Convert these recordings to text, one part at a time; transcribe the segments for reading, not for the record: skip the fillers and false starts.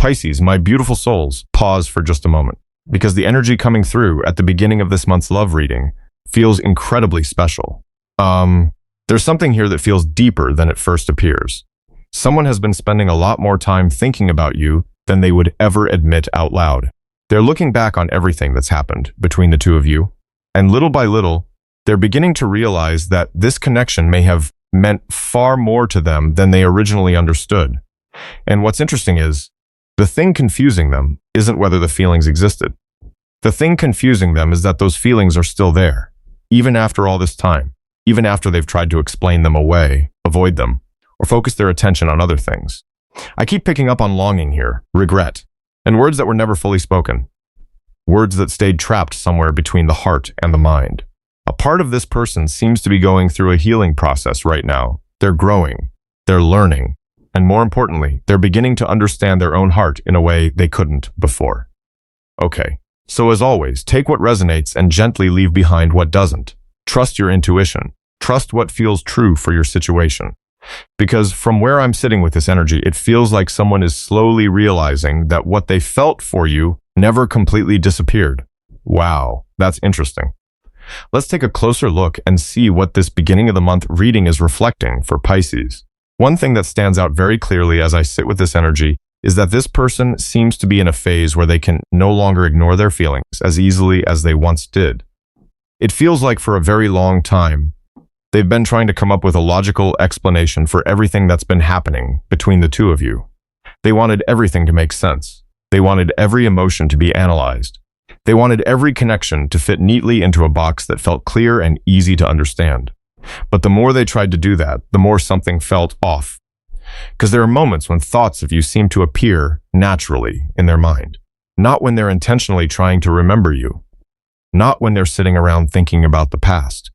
Pisces, my beautiful souls, pause for just a moment, because the energy coming through at the beginning of this month's love reading feels incredibly special. There's something here that feels deeper than it first appears. Someone has been spending a lot more time thinking about you than they would ever admit out loud. They're looking back on everything that's happened between the two of you, and little by little, they're beginning to realize that this connection may have meant far more to them than they originally understood. And what's interesting is, the thing confusing them isn't whether the feelings existed. The thing confusing them is that those feelings are still there, even after all this time, even after they've tried to explain them away, avoid them, or focus their attention on other things. I keep picking up on longing here, regret, and words that were never fully spoken. Words that stayed trapped somewhere between the heart and the mind. A part of this person seems to be going through a healing process right now. They're growing, they're learning, and more importantly, they're beginning to understand their own heart in a way they couldn't before. Okay, so as always, take what resonates and gently leave behind what doesn't. Trust your intuition. Trust what feels true for your situation. Because from where I'm sitting with this energy, it feels like someone is slowly realizing that what they felt for you never completely disappeared. Wow, that's interesting. Let's take a closer look and see what this beginning of the month reading is reflecting for Pisces. One thing that stands out very clearly as I sit with this energy is that this person seems to be in a phase where they can no longer ignore their feelings as easily as they once did. It feels like for a very long time, they've been trying to come up with a logical explanation for everything that's been happening between the two of you. They wanted everything to make sense. They wanted every emotion to be analyzed. They wanted every connection to fit neatly into a box that felt clear and easy to understand. But the more they tried to do that, the more something felt off. Because there are moments when thoughts of you seem to appear naturally in their mind. Not when they're intentionally trying to remember you. Not when they're sitting around thinking about the past.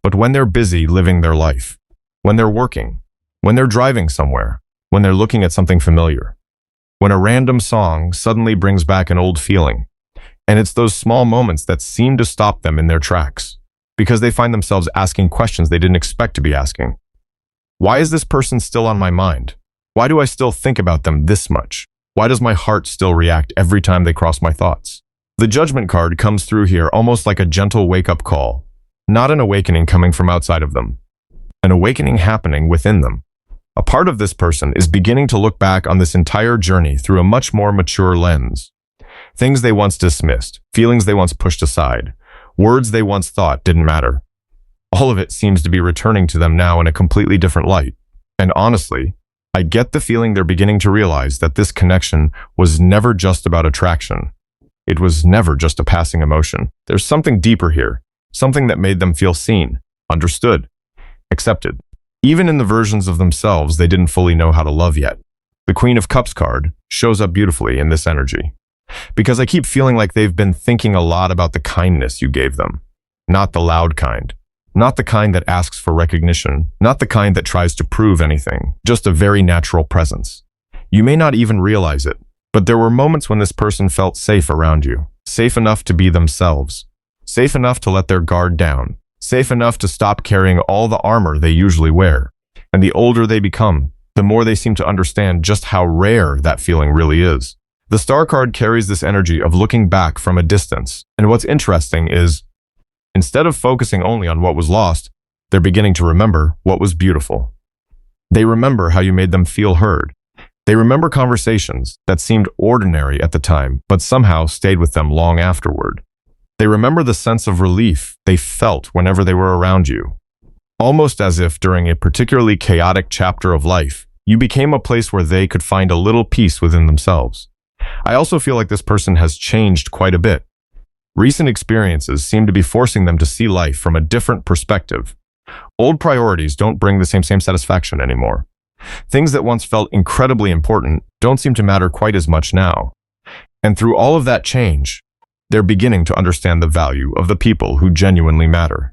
But when they're busy living their life. When they're working. When they're driving somewhere. When they're looking at something familiar. When a random song suddenly brings back an old feeling. And it's those small moments that seem to stop them in their tracks. Because they find themselves asking questions they didn't expect to be asking. Why is this person still on my mind? Why do I still think about them this much? Why does my heart still react every time they cross my thoughts? The Judgment card comes through here almost like a gentle wake-up call. Not an awakening coming from outside of them. An awakening happening within them. A part of this person is beginning to look back on this entire journey through a much more mature lens. Things they once dismissed, feelings they once pushed aside, words they once thought didn't matter. All of it seems to be returning to them now in a completely different light. And honestly, I get the feeling they're beginning to realize that this connection was never just about attraction. It was never just a passing emotion. There's something deeper here, something that made them feel seen, understood, accepted. Even in the versions of themselves they didn't fully know how to love yet. The Queen of Cups card shows up beautifully in this energy. Because I keep feeling like they've been thinking a lot about the kindness you gave them. Not the loud kind. Not the kind that asks for recognition. Not the kind that tries to prove anything. Just a very natural presence. You may not even realize it, but there were moments when this person felt safe around you. Safe enough to be themselves. Safe enough to let their guard down. Safe enough to stop carrying all the armor they usually wear. And the older they become, the more they seem to understand just how rare that feeling really is. The Star card carries this energy of looking back from a distance. And what's interesting is, instead of focusing only on what was lost, they're beginning to remember what was beautiful. They remember how you made them feel heard. They remember conversations that seemed ordinary at the time, but somehow stayed with them long afterward. They remember the sense of relief they felt whenever they were around you. Almost as if during a particularly chaotic chapter of life, you became a place where they could find a little peace within themselves. I also feel like this person has changed quite a bit. Recent experiences seem to be forcing them to see life from a different perspective. Old priorities don't bring the same satisfaction anymore. Things that once felt incredibly important don't seem to matter quite as much now. And through all of that change, they're beginning to understand the value of the people who genuinely matter.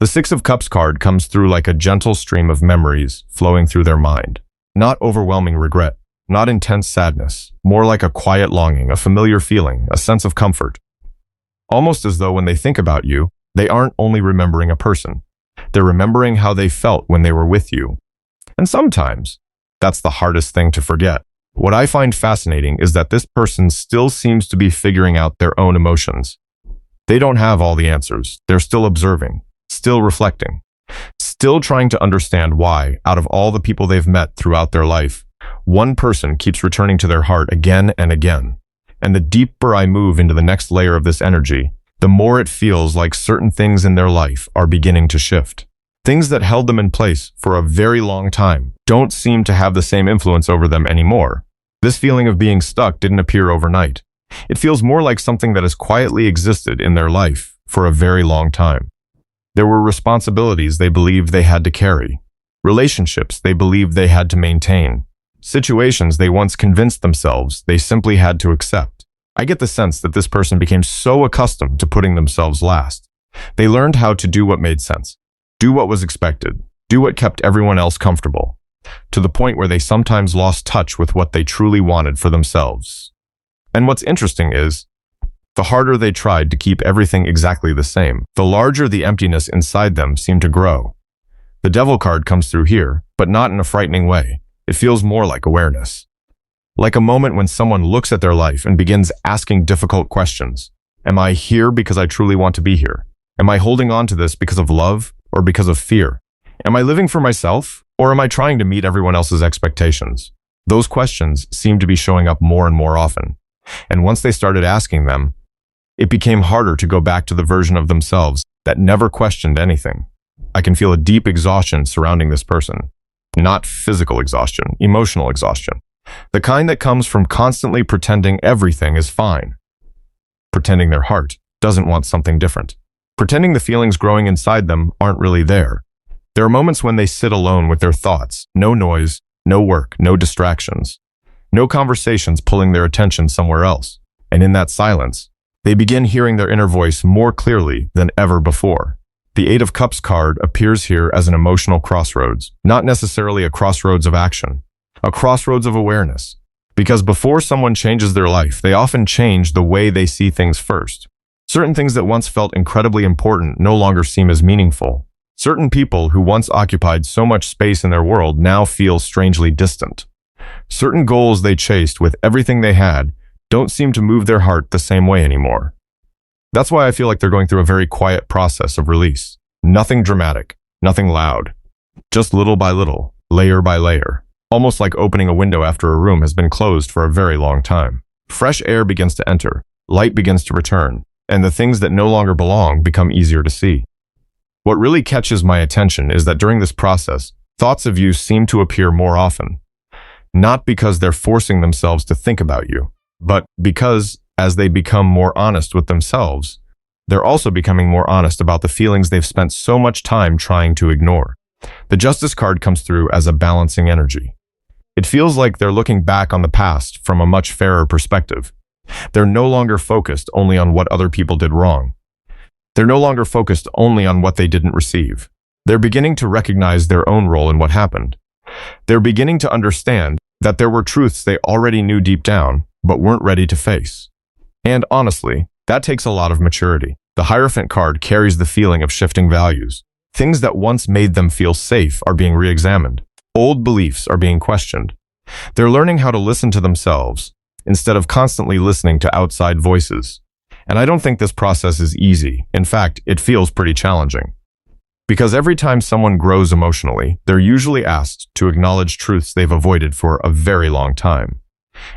The Six of Cups card comes through like a gentle stream of memories flowing through their mind. Not overwhelming regret, not intense sadness, more like a quiet longing, a familiar feeling, a sense of comfort. Almost as though when they think about you, they aren't only remembering a person. They're remembering how they felt when they were with you. And sometimes, that's the hardest thing to forget. What I find fascinating is that this person still seems to be figuring out their own emotions. They don't have all the answers. They're still observing, still reflecting, still trying to understand why, out of all the people they've met throughout their life, one person keeps returning to their heart again and again. And the deeper I move into the next layer of this energy, the more it feels like certain things in their life are beginning to shift. Things that held them in place for a very long time don't seem to have the same influence over them anymore. This feeling of being stuck didn't appear overnight. It feels more like something that has quietly existed in their life for a very long time. There were responsibilities they believed they had to carry, relationships they believed they had to maintain, situations they once convinced themselves they simply had to accept. I get the sense that this person became so accustomed to putting themselves last. They learned how to do what made sense, do what was expected, do what kept everyone else comfortable, to the point where they sometimes lost touch with what they truly wanted for themselves. And what's interesting is, the harder they tried to keep everything exactly the same, the larger the emptiness inside them seemed to grow. The Devil card comes through here, but not in a frightening way. It feels more like awareness. Like a moment when someone looks at their life and begins asking difficult questions. Am I here because I truly want to be here? Am I holding on to this because of love or because of fear? Am I living for myself or am I trying to meet everyone else's expectations? Those questions seem to be showing up more and more often. And once they started asking them, it became harder to go back to the version of themselves that never questioned anything. I can feel a deep exhaustion surrounding this person. Not physical exhaustion, emotional exhaustion. The kind that comes from constantly pretending everything is fine. Pretending their heart doesn't want something different. Pretending the feelings growing inside them aren't really there. There are moments when they sit alone with their thoughts, no noise, no work, no distractions, no conversations pulling their attention somewhere else. And in that silence, they begin hearing their inner voice more clearly than ever before. The Eight of Cups card appears here as an emotional crossroads, not necessarily a crossroads of action, a crossroads of awareness. Because before someone changes their life, they often change the way they see things first. Certain things that once felt incredibly important no longer seem as meaningful. Certain people who once occupied so much space in their world now feel strangely distant. Certain goals they chased with everything they had don't seem to move their heart the same way anymore. That's why I feel like they're going through a very quiet process of release. Nothing dramatic, nothing loud. Just little by little, layer by layer. Almost like opening a window after a room has been closed for a very long time. Fresh air begins to enter, light begins to return, and the things that no longer belong become easier to see. What really catches my attention is that during this process, thoughts of you seem to appear more often. Not because they're forcing themselves to think about you, but because, as they become more honest with themselves, they're also becoming more honest about the feelings they've spent so much time trying to ignore. The Justice card comes through as a balancing energy. It feels like they're looking back on the past from a much fairer perspective. They're no longer focused only on what other people did wrong. They're no longer focused only on what they didn't receive. They're beginning to recognize their own role in what happened. They're beginning to understand that there were truths they already knew deep down, but weren't ready to face. And honestly, that takes a lot of maturity. The Hierophant card carries the feeling of shifting values. Things that once made them feel safe are being re-examined. Old beliefs are being questioned. They're learning how to listen to themselves instead of constantly listening to outside voices. And I don't think this process is easy. In fact, it feels pretty challenging. Because every time someone grows emotionally, they're usually asked to acknowledge truths they've avoided for a very long time.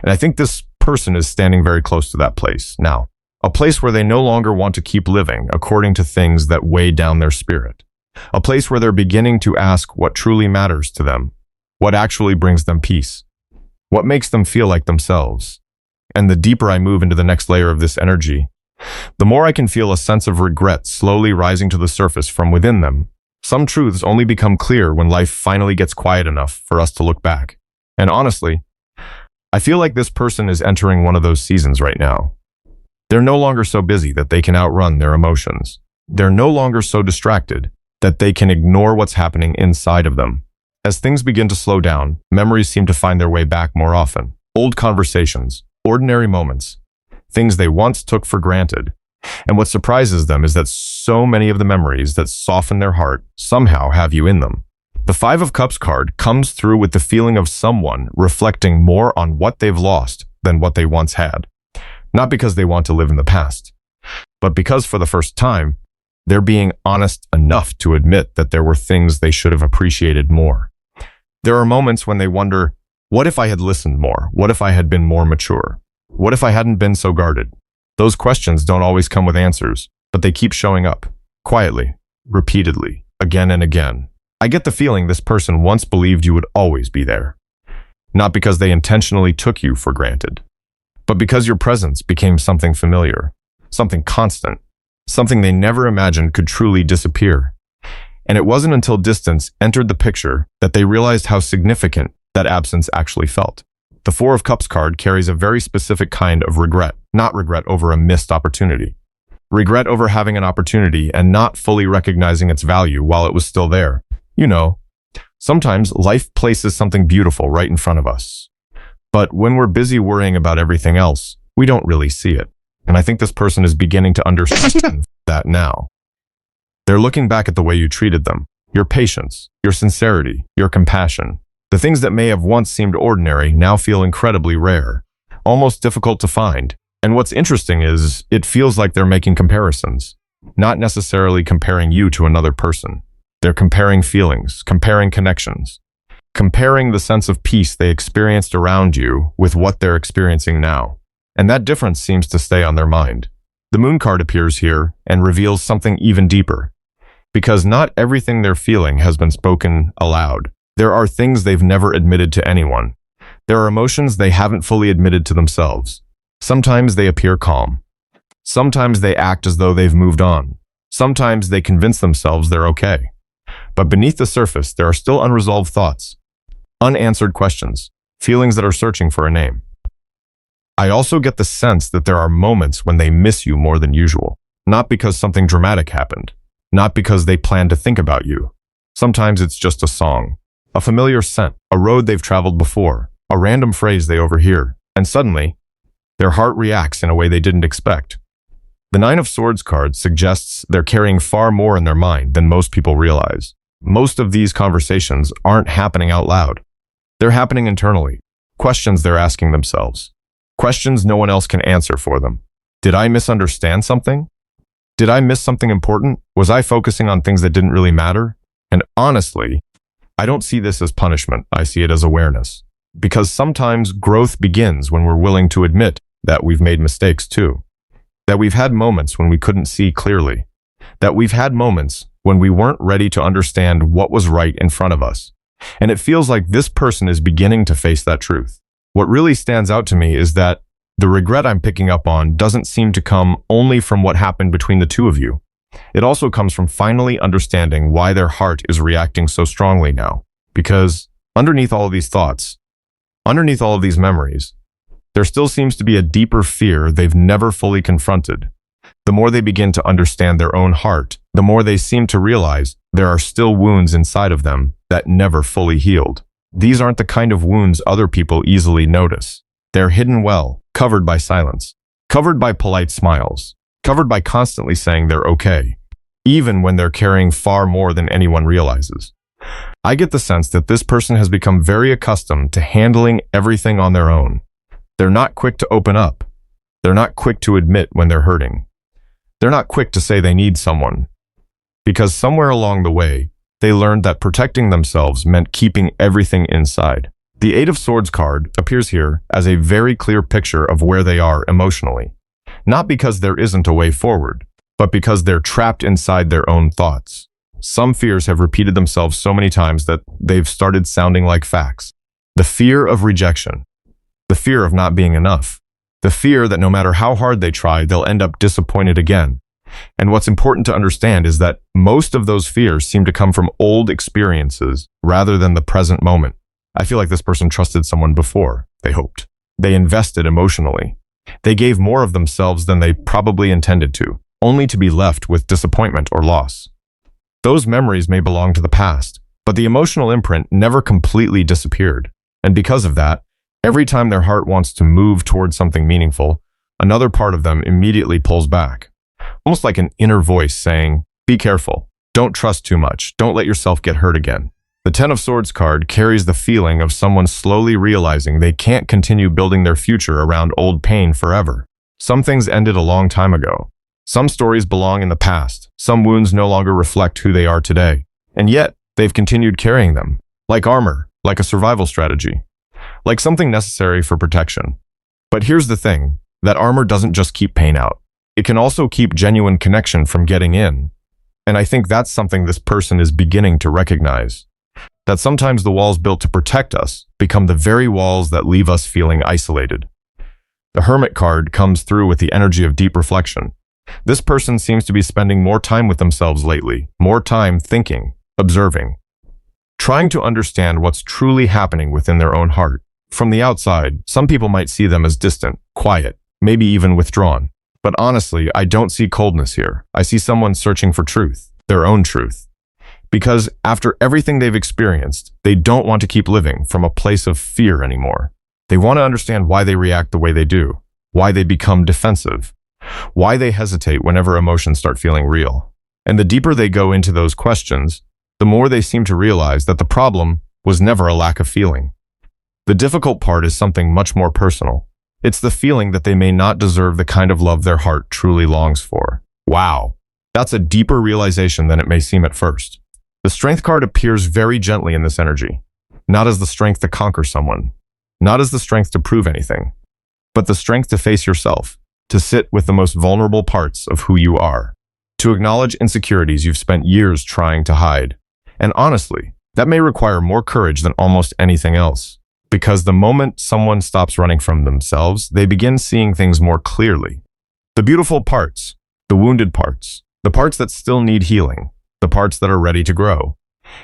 And I think this person is standing very close to that place now. A place where they no longer want to keep living according to things that weigh down their spirit. A place where they're beginning to ask what truly matters to them, what actually brings them peace, what makes them feel like themselves. And the deeper I move into the next layer of this energy, the more I can feel a sense of regret slowly rising to the surface from within them. Some truths only become clear when life finally gets quiet enough for us to look back. And honestly, I feel like this person is entering one of those seasons right now. They're no longer so busy that they can outrun their emotions. They're no longer so distracted that they can ignore what's happening inside of them. As things begin to slow down, memories seem to find their way back more often. Old conversations, ordinary moments, things they once took for granted. And what surprises them is that so many of the memories that soften their heart somehow have you in them. The Five of Cups card comes through with the feeling of someone reflecting more on what they've lost than what they once had. Not because they want to live in the past, but because for the first time, they're being honest enough to admit that there were things they should have appreciated more. There are moments when they wonder, what if I had listened more? What if I had been more mature? What if I hadn't been so guarded? Those questions don't always come with answers, but they keep showing up, quietly, repeatedly, again and again. I get the feeling this person once believed you would always be there. Not because they intentionally took you for granted, but because your presence became something familiar, something constant, something they never imagined could truly disappear. And it wasn't until distance entered the picture that they realized how significant that absence actually felt. The Four of Cups card carries a very specific kind of regret, not regret over a missed opportunity. Regret over having an opportunity and not fully recognizing its value while it was still there. You know, sometimes life places something beautiful right in front of us. But when we're busy worrying about everything else, we don't really see it. And I think this person is beginning to understand that now. They're looking back at the way you treated them, your patience, your sincerity, your compassion. The things that may have once seemed ordinary now feel incredibly rare, almost difficult to find. And what's interesting is, it feels like they're making comparisons, not necessarily comparing you to another person. They're comparing feelings, comparing connections, comparing the sense of peace they experienced around you with what they're experiencing now. And that difference seems to stay on their mind. The Moon card appears here and reveals something even deeper. Because not everything they're feeling has been spoken aloud. There are things they've never admitted to anyone. There are emotions they haven't fully admitted to themselves. Sometimes they appear calm. Sometimes they act as though they've moved on. Sometimes they convince themselves they're okay. But beneath the surface, there are still unresolved thoughts, unanswered questions, feelings that are searching for a name. I also get the sense that there are moments when they miss you more than usual. Not because something dramatic happened. Not because they plan to think about you. Sometimes it's just a song, a familiar scent, a road they've traveled before, a random phrase they overhear, and suddenly, their heart reacts in a way they didn't expect. The Nine of Swords card suggests they're carrying far more in their mind than most people realize. Most of these conversations aren't happening out loud. They're happening internally. Questions they're asking themselves. Questions no one else can answer for them. Did I misunderstand something? Did I miss something important? Was I focusing on things that didn't really matter? And honestly, I don't see this as punishment. I see it as awareness. Because sometimes growth begins when we're willing to admit that we've made mistakes too. That we've had moments when we couldn't see clearly. That we've had moments when we weren't ready to understand what was right in front of us. And it feels like this person is beginning to face that truth. What really stands out to me is that the regret I'm picking up on doesn't seem to come only from what happened between the two of you. It also comes from finally understanding why their heart is reacting so strongly now. Because underneath all of these thoughts, underneath all of these memories, there still seems to be a deeper fear they've never fully confronted. The more they begin to understand their own heart, the more they seem to realize there are still wounds inside of them that never fully healed. These aren't the kind of wounds other people easily notice. They're hidden well, covered by silence, covered by polite smiles, covered by constantly saying they're okay, even when they're carrying far more than anyone realizes. I get the sense that this person has become very accustomed to handling everything on their own. They're not quick to open up. They're not quick to admit when they're hurting. They're not quick to say they need someone. Because somewhere along the way, they learned that protecting themselves meant keeping everything inside. The Eight of Swords card appears here as a very clear picture of where they are emotionally. Not because there isn't a way forward, but because they're trapped inside their own thoughts. Some fears have repeated themselves so many times that they've started sounding like facts. The fear of rejection. The fear of not being enough. The fear that no matter how hard they try, they'll end up disappointed again. And what's important to understand is that most of those fears seem to come from old experiences rather than the present moment. I feel like this person trusted someone before, they hoped. They invested emotionally. They gave more of themselves than they probably intended to, only to be left with disappointment or loss. Those memories may belong to the past, but the emotional imprint never completely disappeared. And because of that, every time their heart wants to move towards something meaningful, another part of them immediately pulls back. Almost like an inner voice saying, be careful, don't trust too much, don't let yourself get hurt again. The Ten of Swords card carries the feeling of someone slowly realizing they can't continue building their future around old pain forever. Some things ended a long time ago. Some stories belong in the past. Some wounds no longer reflect who they are today. And yet, they've continued carrying them. Like armor, like a survival strategy, like something necessary for protection. But here's the thing, that armor doesn't just keep pain out. It can also keep genuine connection from getting in. And I think that's something this person is beginning to recognize. That sometimes the walls built to protect us become the very walls that leave us feeling isolated. The Hermit card comes through with the energy of deep reflection. This person seems to be spending more time with themselves lately, more time thinking, observing, trying to understand what's truly happening within their own heart. From the outside, some people might see them as distant, quiet, maybe even withdrawn. But honestly, I don't see coldness here. I see someone searching for truth, their own truth. Because after everything they've experienced, they don't want to keep living from a place of fear anymore. They want to understand why they react the way they do, why they become defensive, why they hesitate whenever emotions start feeling real. And the deeper they go into those questions, the more they seem to realize that the problem was never a lack of feeling. The difficult part is something much more personal. It's the feeling that they may not deserve the kind of love their heart truly longs for. Wow, that's a deeper realization than it may seem at first. The Strength card appears very gently in this energy, not as the strength to conquer someone, not as the strength to prove anything, but the strength to face yourself, to sit with the most vulnerable parts of who you are, to acknowledge insecurities you've spent years trying to hide. And honestly, that may require more courage than almost anything else, because the moment someone stops running from themselves, they begin seeing things more clearly. The beautiful parts, the wounded parts, the parts that still need healing, the parts that are ready to grow.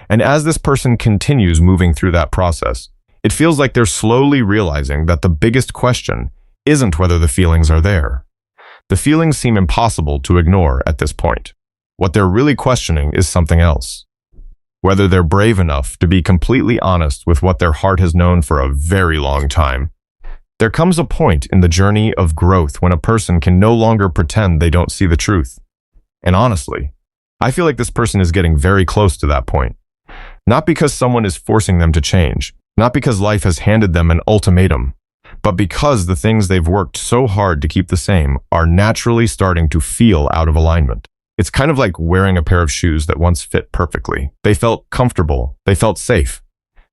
And as this person continues moving through that process, it feels like they're slowly realizing that the biggest question isn't whether the feelings are there. The feelings seem impossible to ignore at this point. What they're really questioning is something else. Whether they're brave enough to be completely honest with what their heart has known for a very long time. There comes a point in the journey of growth when a person can no longer pretend they don't see the truth. And honestly, I feel like this person is getting very close to that point. Not because someone is forcing them to change, not because life has handed them an ultimatum, but because the things they've worked so hard to keep the same are naturally starting to feel out of alignment. It's kind of like wearing a pair of shoes that once fit perfectly. They felt comfortable, they felt safe.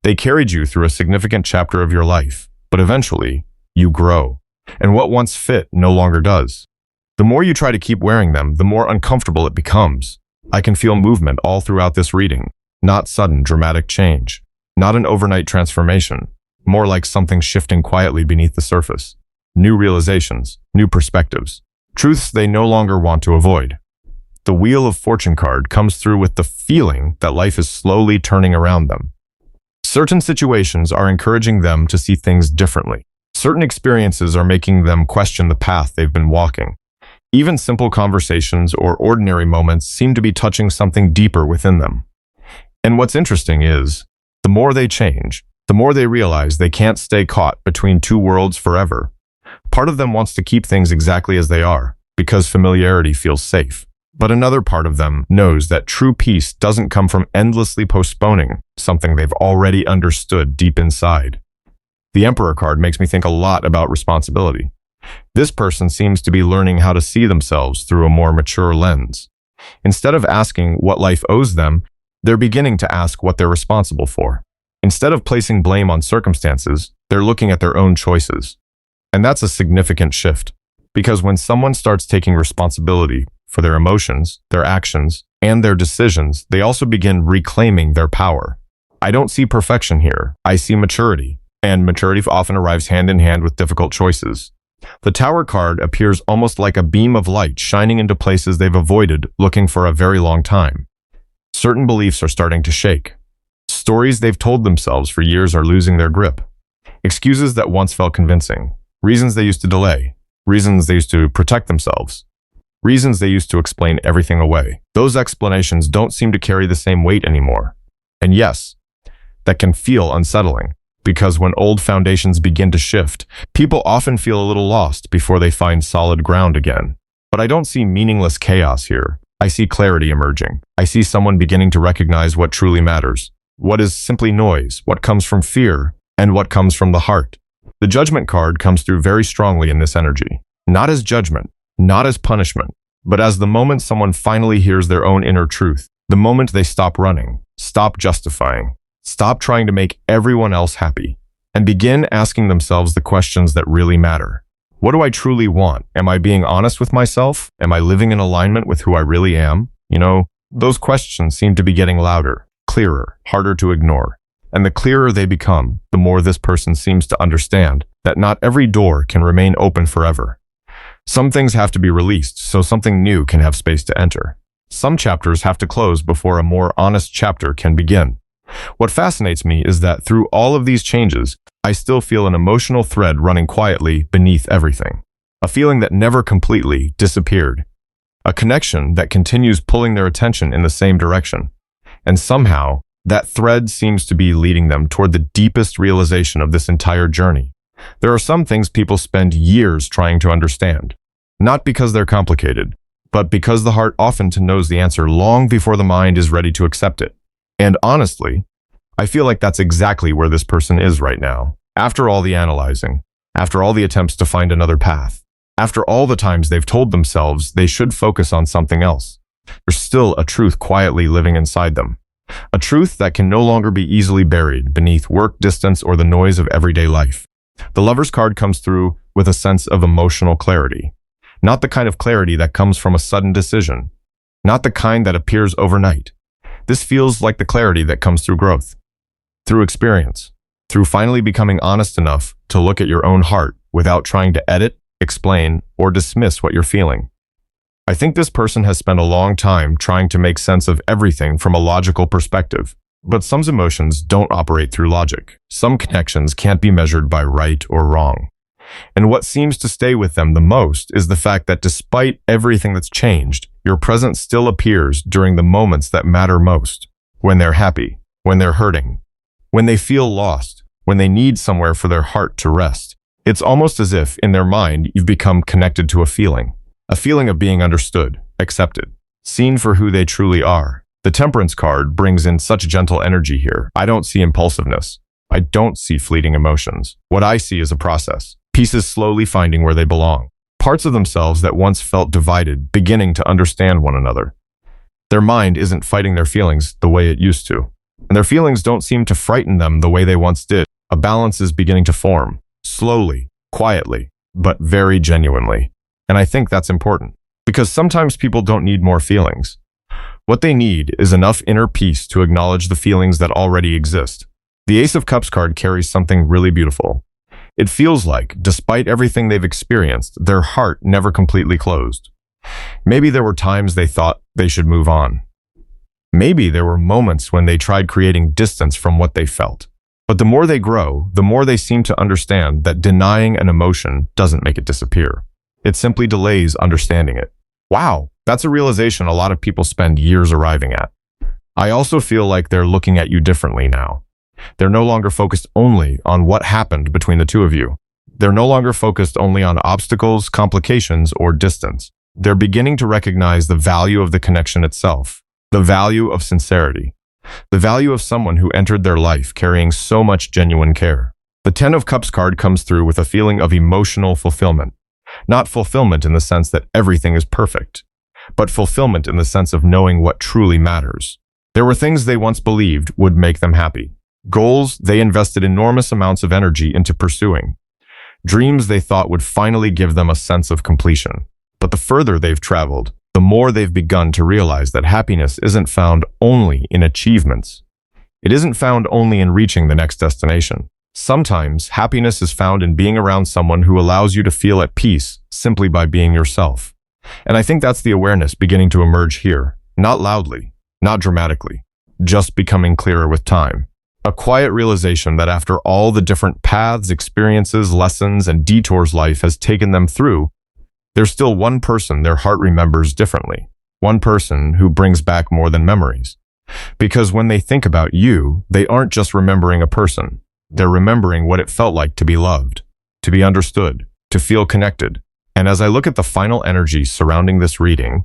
They carried you through a significant chapter of your life, but eventually, you grow. And what once fit no longer does. The more you try to keep wearing them, the more uncomfortable it becomes. I can feel movement all throughout this reading. Not sudden, dramatic change. Not an overnight transformation. More like something shifting quietly beneath the surface. New realizations, new perspectives. Truths they no longer want to avoid. The Wheel of Fortune card comes through with the feeling that life is slowly turning around them. Certain situations are encouraging them to see things differently. Certain experiences are making them question the path they've been walking. Even simple conversations or ordinary moments seem to be touching something deeper within them. And what's interesting is, the more they change, the more they realize they can't stay caught between two worlds forever. Part of them wants to keep things exactly as they are, because familiarity feels safe. But another part of them knows that true peace doesn't come from endlessly postponing something they've already understood deep inside. The Emperor card makes me think a lot about responsibility. This person seems to be learning how to see themselves through a more mature lens. Instead of asking what life owes them, they're beginning to ask what they're responsible for. Instead of placing blame on circumstances, they're looking at their own choices. And that's a significant shift, because when someone starts taking responsibility for their emotions, their actions, and their decisions, they also begin reclaiming their power. I don't see perfection here. I see maturity, and maturity often arrives hand in hand with difficult choices. The Tower card appears almost like a beam of light shining into places they've avoided looking for a very long time. Certain beliefs are starting to shake. Stories they've told themselves for years are losing their grip. Excuses that once felt convincing. Reasons they used to delay. Reasons they used to protect themselves. Reasons they used to explain everything away. Those explanations don't seem to carry the same weight anymore. And yes, that can feel unsettling, because when old foundations begin to shift, people often feel a little lost before they find solid ground again. But I don't see meaningless chaos here. I see clarity emerging. I see someone beginning to recognize what truly matters. What is simply noise? What comes from fear? And what comes from the heart? The Judgment card comes through very strongly in this energy. Not as judgment, not as punishment, but as the moment someone finally hears their own inner truth. The moment they stop running, stop justifying, stop trying to make everyone else happy, and begin asking themselves the questions that really matter. What do I truly want? Am I being honest with myself? Am I living in alignment with who I really am? Those questions seem to be getting louder, clearer, harder to ignore. And the clearer they become, the more this person seems to understand that not every door can remain open forever. Some things have to be released so something new can have space to enter. Some chapters have to close before a more honest chapter can begin. What fascinates me is that through all of these changes, I still feel an emotional thread running quietly beneath everything. A feeling that never completely disappeared. A connection that continues pulling their attention in the same direction. And somehow, that thread seems to be leading them toward the deepest realization of this entire journey. There are some things people spend years trying to understand. Not because they're complicated, but because the heart often knows the answer long before the mind is ready to accept it. And honestly, I feel like that's exactly where this person is right now. After all the analyzing, after all the attempts to find another path, after all the times they've told themselves they should focus on something else, there's still a truth quietly living inside them. A truth that can no longer be easily buried beneath work, distance, or the noise of everyday life. The Lover's card comes through with a sense of emotional clarity. Not the kind of clarity that comes from a sudden decision. Not the kind that appears overnight. This feels like the clarity that comes through growth. Through experience. Through finally becoming honest enough to look at your own heart without trying to edit, explain, or dismiss what you're feeling. I think this person has spent a long time trying to make sense of everything from a logical perspective. But some emotions don't operate through logic. Some connections can't be measured by right or wrong. And what seems to stay with them the most is the fact that despite everything that's changed, your presence still appears during the moments that matter most. When they're happy, when they're hurting, when they feel lost, when they need somewhere for their heart to rest. It's almost as if, in their mind, you've become connected to a feeling of being understood, accepted, seen for who they truly are. The Temperance card brings in such gentle energy here. I don't see impulsiveness. I don't see fleeting emotions. What I see is a process. Pieces slowly finding where they belong. Parts of themselves that once felt divided, beginning to understand one another. Their mind isn't fighting their feelings the way it used to. And their feelings don't seem to frighten them the way they once did. A balance is beginning to form. Slowly, quietly, but very genuinely. And I think that's important. Because sometimes people don't need more feelings. What they need is enough inner peace to acknowledge the feelings that already exist. The Ace of Cups card carries something really beautiful. It feels like, despite everything they've experienced, their heart never completely closed. Maybe there were times they thought they should move on. Maybe there were moments when they tried creating distance from what they felt. But the more they grow, the more they seem to understand that denying an emotion doesn't make it disappear. It simply delays understanding it. Wow, that's a realization a lot of people spend years arriving at. I also feel like they're looking at you differently now. They're no longer focused only on what happened between the two of you. They're no longer focused only on obstacles, complications, or distance. They're beginning to recognize the value of the connection itself, the value of sincerity, the value of someone who entered their life carrying so much genuine care. The Ten of Cups card comes through with a feeling of emotional fulfillment. Not fulfillment in the sense that everything is perfect, but fulfillment in the sense of knowing what truly matters. There were things they once believed would make them happy. Goals they invested enormous amounts of energy into pursuing. Dreams they thought would finally give them a sense of completion. But the further they've traveled, the more they've begun to realize that happiness isn't found only in achievements. It isn't found only in reaching the next destination. Sometimes happiness is found in being around someone who allows you to feel at peace simply by being yourself. And I think that's the awareness beginning to emerge here. Not loudly, not dramatically, just becoming clearer with time. A quiet realization that after all the different paths, experiences, lessons, and detours life has taken them through, there's still one person their heart remembers differently. One person who brings back more than memories. Because when they think about you, they aren't just remembering a person. They're remembering what it felt like to be loved, to be understood, to feel connected. And as I look at the final energy surrounding this reading,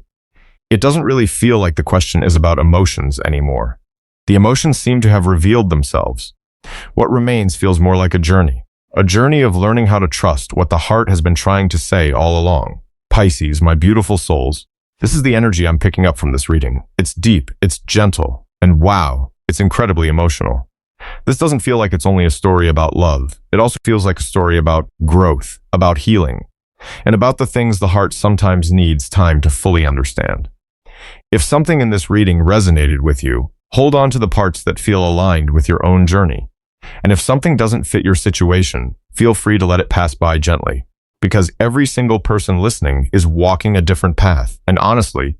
it doesn't really feel like the question is about emotions anymore. The emotions seem to have revealed themselves. What remains feels more like a journey of learning how to trust what the heart has been trying to say all along. Pisces, my beautiful souls, this is the energy I'm picking up from this reading. It's deep, it's gentle, and wow, it's incredibly emotional. This doesn't feel like it's only a story about love. It also feels like a story about growth, about healing, and about the things the heart sometimes needs time to fully understand. If something in this reading resonated with you, hold on to the parts that feel aligned with your own journey. And if something doesn't fit your situation, feel free to let it pass by gently, because every single person listening is walking a different path. And honestly,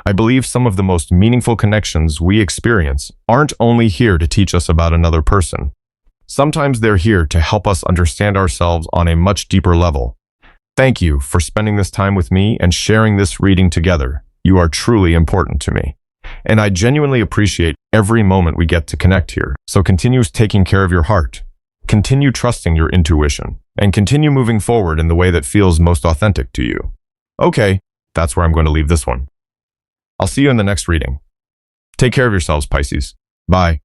I believe some of the most meaningful connections we experience aren't only here to teach us about another person. Sometimes they're here to help us understand ourselves on a much deeper level. Thank you for spending this time with me and sharing this reading together. You are truly important to me. And I genuinely appreciate every moment we get to connect here. So continue taking care of your heart. Continue trusting your intuition. And continue moving forward in the way that feels most authentic to you. Okay, that's where I'm going to leave this one. I'll see you in the next reading. Take care of yourselves, Pisces. Bye.